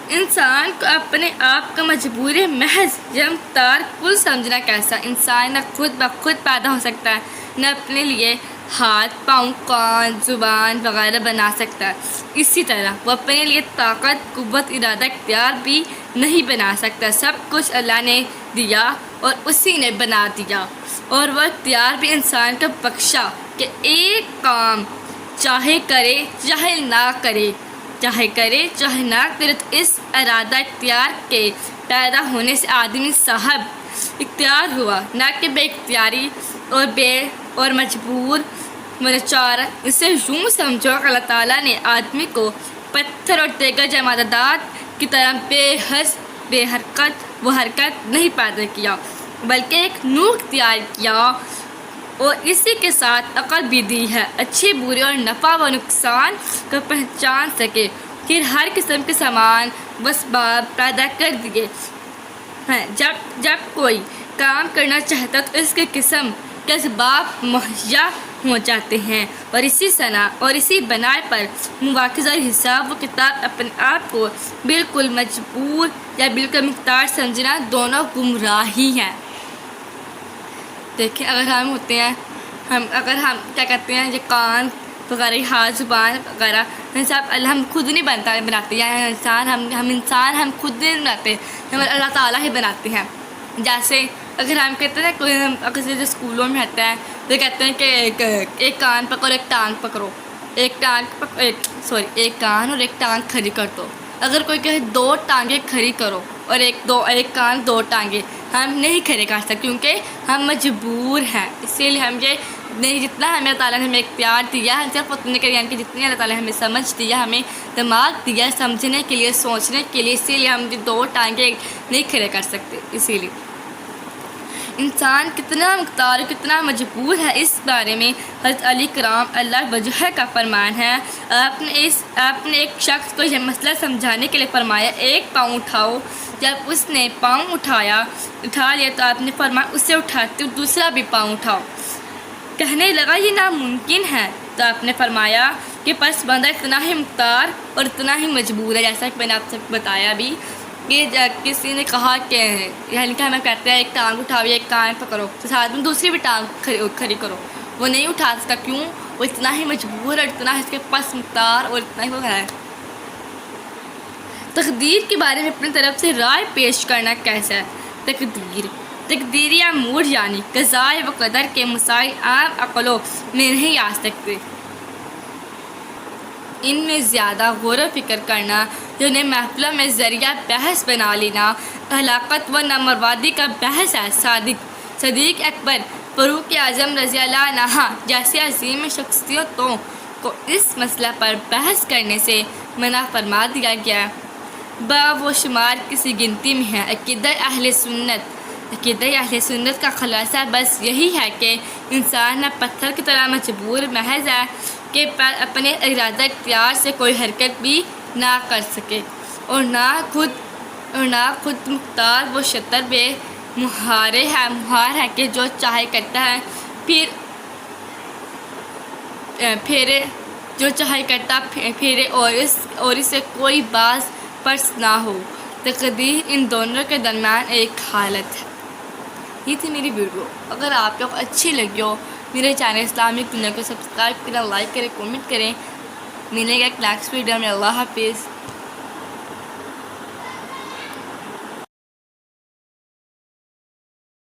انسان کو اپنے آپ کا مجبور محض یا مختار کل سمجھنا کیسا؟ انسان نہ خود بخود پیدا ہو سکتا ہے، نہ اپنے لیے ہاتھ، پاؤں، کان، زبان وغیرہ بنا سکتا ہے۔ اسی طرح وہ اپنے لیے طاقت، قوت، ارادہ، اختیار بھی نہیں بنا سکتا۔ سب کچھ اللہ نے دیا اور اسی نے بنا دیا، اور وہ اختیار بھی انسان کو بخشا کہ ایک کام چاہے کرے چاہے نہ کرے، چاہے نہ کرے، تو اس ارادہ اختیار کے پیدا ہونے سے آدمی صاحب اختیار ہوا، نہ کہ بے اختیاری اور مجبور ملاچار۔ اسے یوں سمجھو کہ اللہ تعالیٰ نے آدمی کو پتھر اور دیگر جمادات کی طرح بے حرکت نہیں پیدا کیا، بلکہ ایک نور اختیار کیا، اور اسی کے ساتھ عقل بھی دی ہے، اچھے برے اور نفع و نقصان کو پہچان سکے۔ پھر ہر قسم کے سامان و اسباب پیدا کر دیے ہیں۔ جب کوئی کام کرنا چاہتا تو اس کے قسم کے اسباب مہیا ہو جاتے ہیں، اور اسی بنا پر مواخذہ اور حساب و کتاب اپنے آپ کو بالکل مجبور یا بالکل مختار سمجھنا دونوں گمراہی ہیں۔ دیکھیں، اگر ہم ہوتے ہیں، اگر ہم کیا کہتے ہیں، یہ کان وغیرہ، ہاتھ، زبان وغیرہ، ہم خود نہیں بناتے، یا ہم خود نہیں بناتے، ہمیں اللہ تعالیٰ ہی بناتے ہیں۔ جیسے اگر ہم کہتے ہیں کوئی، اگر جو اسکولوں میں رہتا ہے تو کہتے ہیں کہ ایک کان پکڑو ایک ٹانگ پکڑو، ایک کان اور ایک ٹانگ کھڑی کر دو۔ اگر کوئی کہے دو ٹانگیں کھڑی کرو اور ایک کان دو ٹانگیں، ہم نہیں کھڑے کر سکتے کیونکہ ہم مجبور ہیں۔ اسی لیے ہم یہ نہیں، جتنا ہمیں اللہ تعالیٰ نے ہمیں اختیار دیا ہے صرف اتنے کے، یعنی کہ جتنی اللہ تعالیٰ نے ہمیں سمجھ دیا، ہمیں دماغ دیا سمجھنے کے لیے، سوچنے کے لیے، اسی لیے ہم دو ٹانگیں نہیں کھڑے کر سکتے۔ اسی لیے انسان کتنا مختار اور کتنا مجبور ہے، اس بارے میں حضرت علی کرام اللہ وجہ کا فرمان ہے۔ آپ نے ایک شخص کو یہ مسئلہ سمجھانے کے لیے فرمایا، ایک پاؤں اٹھاؤ۔ جب اس نے پاؤں اٹھا لیا تو آپ نے فرمایا، اسے اٹھاتے دوسرا بھی پاؤں اٹھاؤ۔ کہنے لگا، یہ ناممکن ہے۔ تو آپ نے فرمایا کہ پس بندہ اتنا ہی مختار اور اتنا ہی مجبور ہے، جیسا کہ میں نے آپ سے بتایا بھی کہ کسی نے کہا کہ یعنی کہ ہمیں کہتے ہیں ایک ٹانگ اٹھاؤ، ایک کان پکڑو، تو ساتھ میں دوسری بھی ٹانگ کھڑی کرو، وہ نہیں اٹھا سکتا۔ کیوں؟ وہ اتنا ہی مجبور اور اتنا اس کے پاس مختار اور اتنا ہی وہ ہے۔ تقدیر کے بارے میں اپنی طرف سے رائے پیش کرنا کیسا ہے؟ تقدیر یا موڈ یعنی قضاء و قدر کے مسائل عام عقلوں میں نہیں آ سکتے۔ ان میں زیادہ غور و فکر کرنا، جنہیں محفلوں میں ذریعہ بحث بنا لینا، ہلاکت و نامرادی کا بحث ہے۔ صدیق اکبر، فاروق اعظم رضی اللہ عنہ جیسی عظیم شخصیتوں کو اس مسئلہ پر بحث کرنے سے منع فرما دیا گیا۔ و شمار کسی گنتی میں ہے۔ عقیدہ اہل سنت کا خلاصہ بس یہی ہے کہ انسان نہ پتھر کی طرح مجبور محض ہے کہ اپنے ارادہ اختیار سے کوئی حرکت بھی نہ کر سکے، اور نہ خود مختار و شطر بے مہار ہے کہ جو چاہے کرتا ہے، پھرے اور اسے کوئی باز پرس نہ ہو۔ تقدیر ان دونوں کے درمیان ایک حالت ہے۔ یہ تھی میری ویڈیو۔ اگر آپ لوگ اچھی لگی ہو، میرے چینل اسلامک دنیا کو سبسکرائب کریں، لائک کریں، کمنٹ کریں۔ ملیں گے ایک نیکسٹ ویڈیو میں۔ اللہ حافظ۔